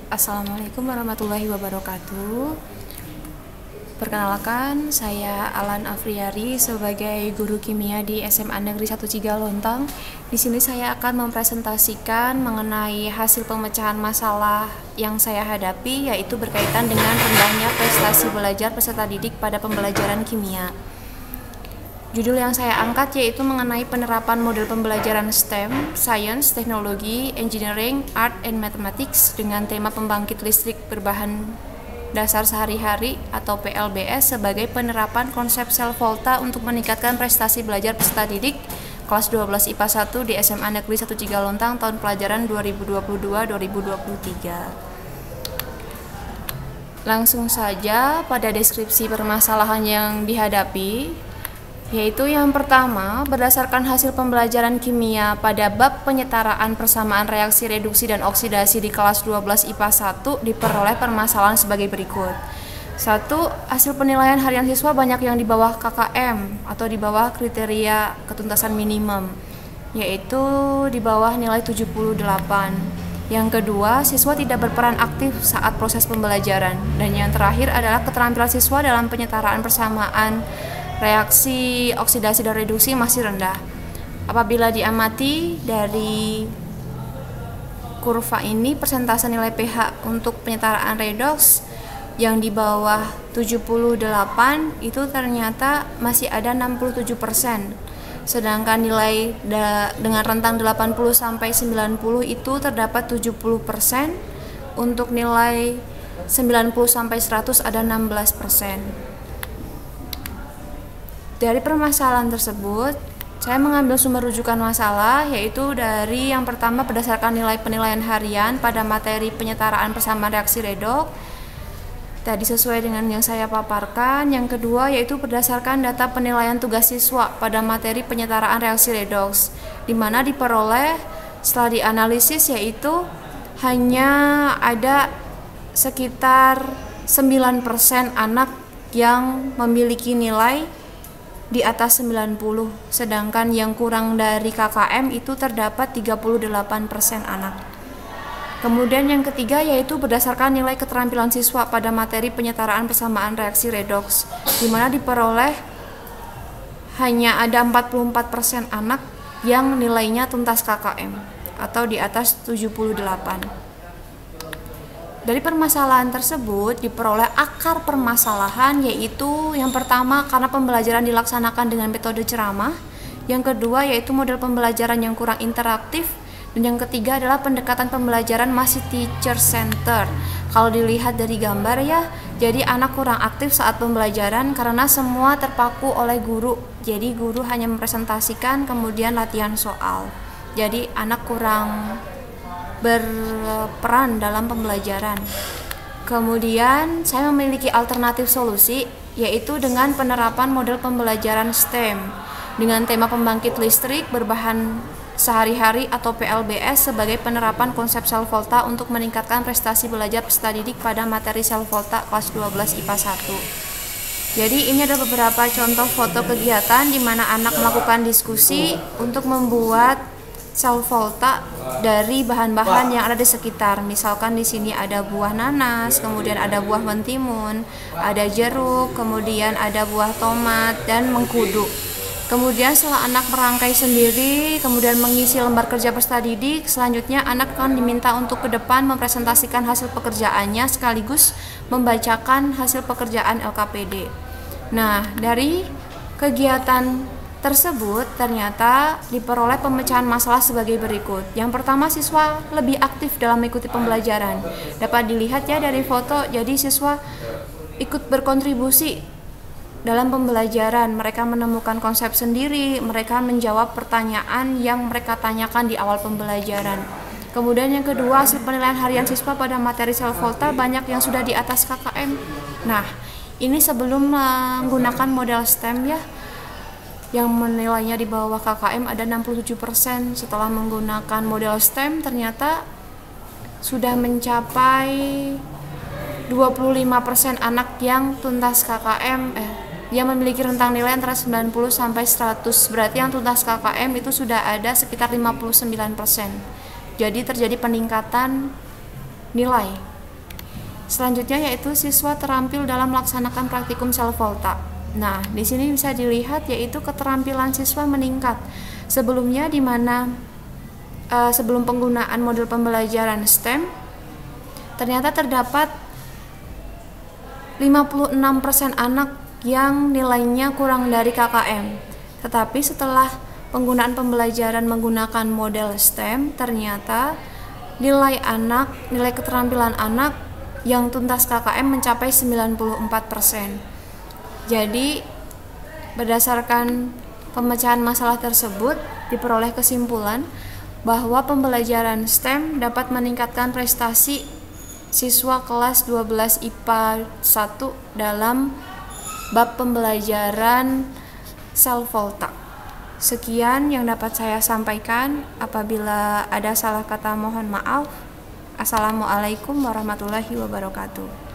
Assalamualaikum warahmatullahi wabarakatuh. Perkenalkan, saya Alan Afriari sebagai guru kimia di SMA Negeri 1 Cigalontang. Di sini saya akan mempresentasikan mengenai hasil pemecahan masalah yang saya hadapi, yaitu berkaitan dengan rendahnya prestasi belajar peserta didik pada pembelajaran kimia. Judul yang saya angkat yaitu mengenai penerapan model pembelajaran STEM, Science, Teknologi, Engineering, Art, and Mathematics dengan tema pembangkit listrik berbahan dasar sehari-hari atau PLBS sebagai penerapan konsep sel volta untuk meningkatkan prestasi belajar peserta didik kelas 12 IPA 1 di SMA Negeri 1 Cigalontang tahun pelajaran 2022-2023. Langsung saja pada deskripsi permasalahan yang dihadapi, yaitu yang pertama, berdasarkan hasil pembelajaran kimia pada bab penyetaraan persamaan reaksi reduksi dan oksidasi di kelas 12 IPA 1 diperoleh permasalahan sebagai berikut. 1. Hasil penilaian harian siswa banyak yang di bawah KKM atau di bawah kriteria ketuntasan minimum, yaitu di bawah nilai 78. Yang kedua, siswa tidak berperan aktif saat proses pembelajaran. Dan yang terakhir adalah keterampilan siswa dalam penyetaraan persamaan reaksi oksidasi dan reduksi masih rendah. Apabila diamati dari kurva ini, persentase nilai pH untuk penyetaraan redoks yang di bawah 78 itu ternyata masih ada 67%. Sedangkan nilai dengan rentang 80 sampai 90 itu terdapat 70%. Untuk nilai 90 sampai 100 ada 16%. Dari permasalahan tersebut, saya mengambil sumber rujukan masalah, yaitu dari yang pertama berdasarkan nilai penilaian harian pada materi penyetaraan persamaan reaksi redoks. Tadi sesuai dengan yang saya paparkan. Yang kedua yaitu berdasarkan data penilaian tugas siswa pada materi penyetaraan reaksi redoks, di mana diperoleh setelah dianalisis yaitu hanya ada sekitar 9% anak yang memiliki nilai di atas 90, sedangkan yang kurang dari KKM itu terdapat 38% anak. Kemudian yang ketiga yaitu berdasarkan nilai keterampilan siswa pada materi penyetaraan persamaan reaksi redoks, di mana diperoleh hanya ada 44% anak yang nilainya tuntas KKM atau di atas 78. Dari permasalahan tersebut diperoleh akar permasalahan, yaitu yang pertama karena pembelajaran dilaksanakan dengan metode ceramah, yang kedua yaitu model pembelajaran yang kurang interaktif, dan yang ketiga adalah pendekatan pembelajaran masih teacher center. Kalau dilihat dari gambar ya, jadi anak kurang aktif saat pembelajaran karena semua terpaku oleh guru. Jadi guru hanya mempresentasikan kemudian latihan soal. Jadi anak kurang berperan dalam pembelajaran. Kemudian saya memiliki alternatif solusi, yaitu dengan penerapan model pembelajaran STEM dengan tema pembangkit listrik berbahan sehari-hari atau PLBS sebagai penerapan konsep sel volta untuk meningkatkan prestasi belajar peserta didik pada materi sel volta kelas 12 IPA 1. Jadi ini ada beberapa contoh foto kegiatan di mana anak melakukan diskusi untuk membuat sel volta dari bahan-bahan yang ada di sekitar. Misalkan di sini ada buah nanas, kemudian ada buah mentimun, ada jeruk, kemudian ada buah tomat dan mengkudu. Kemudian setelah anak merangkai sendiri, kemudian mengisi lembar kerja peserta didik, selanjutnya anak akan diminta untuk ke depan mempresentasikan hasil pekerjaannya sekaligus membacakan hasil pekerjaan LKPD. Nah, dari kegiatan tersebut ternyata diperoleh pemecahan masalah sebagai berikut. Yang pertama, siswa lebih aktif dalam mengikuti pembelajaran. Dapat dilihat ya dari foto, jadi siswa ikut berkontribusi dalam pembelajaran. Mereka menemukan konsep sendiri, mereka menjawab pertanyaan yang mereka tanyakan di awal pembelajaran. Kemudian yang kedua, hasil penilaian harian siswa pada materi sel volta banyak yang sudah di atas KKM. Nah, ini sebelum menggunakan model STEM ya, yang menilainya di bawah KKM ada 67%. Setelah menggunakan model STEM ternyata sudah mencapai 25% anak yang tuntas KKM yang memiliki rentang nilai antara 90 sampai 100. Berarti yang tuntas KKM itu sudah ada sekitar 59%. Jadi terjadi peningkatan nilai Selanjutnya yaitu siswa terampil dalam melaksanakan praktikum sel volta. Nah, di sini bisa dilihat yaitu keterampilan siswa meningkat. Sebelumnya di mana sebelum penggunaan modul pembelajaran STEM ternyata terdapat 56% anak yang nilainya kurang dari KKM. Tetapi setelah penggunaan pembelajaran menggunakan model STEM, ternyata nilai keterampilan anak yang tuntas KKM mencapai 94%. Jadi, berdasarkan pemecahan masalah tersebut, diperoleh kesimpulan bahwa pembelajaran STEM dapat meningkatkan prestasi siswa kelas 12 IPA 1 dalam bab pembelajaran sel volta. Sekian yang dapat saya sampaikan. Apabila ada salah kata mohon maaf. Assalamualaikum warahmatullahi wabarakatuh.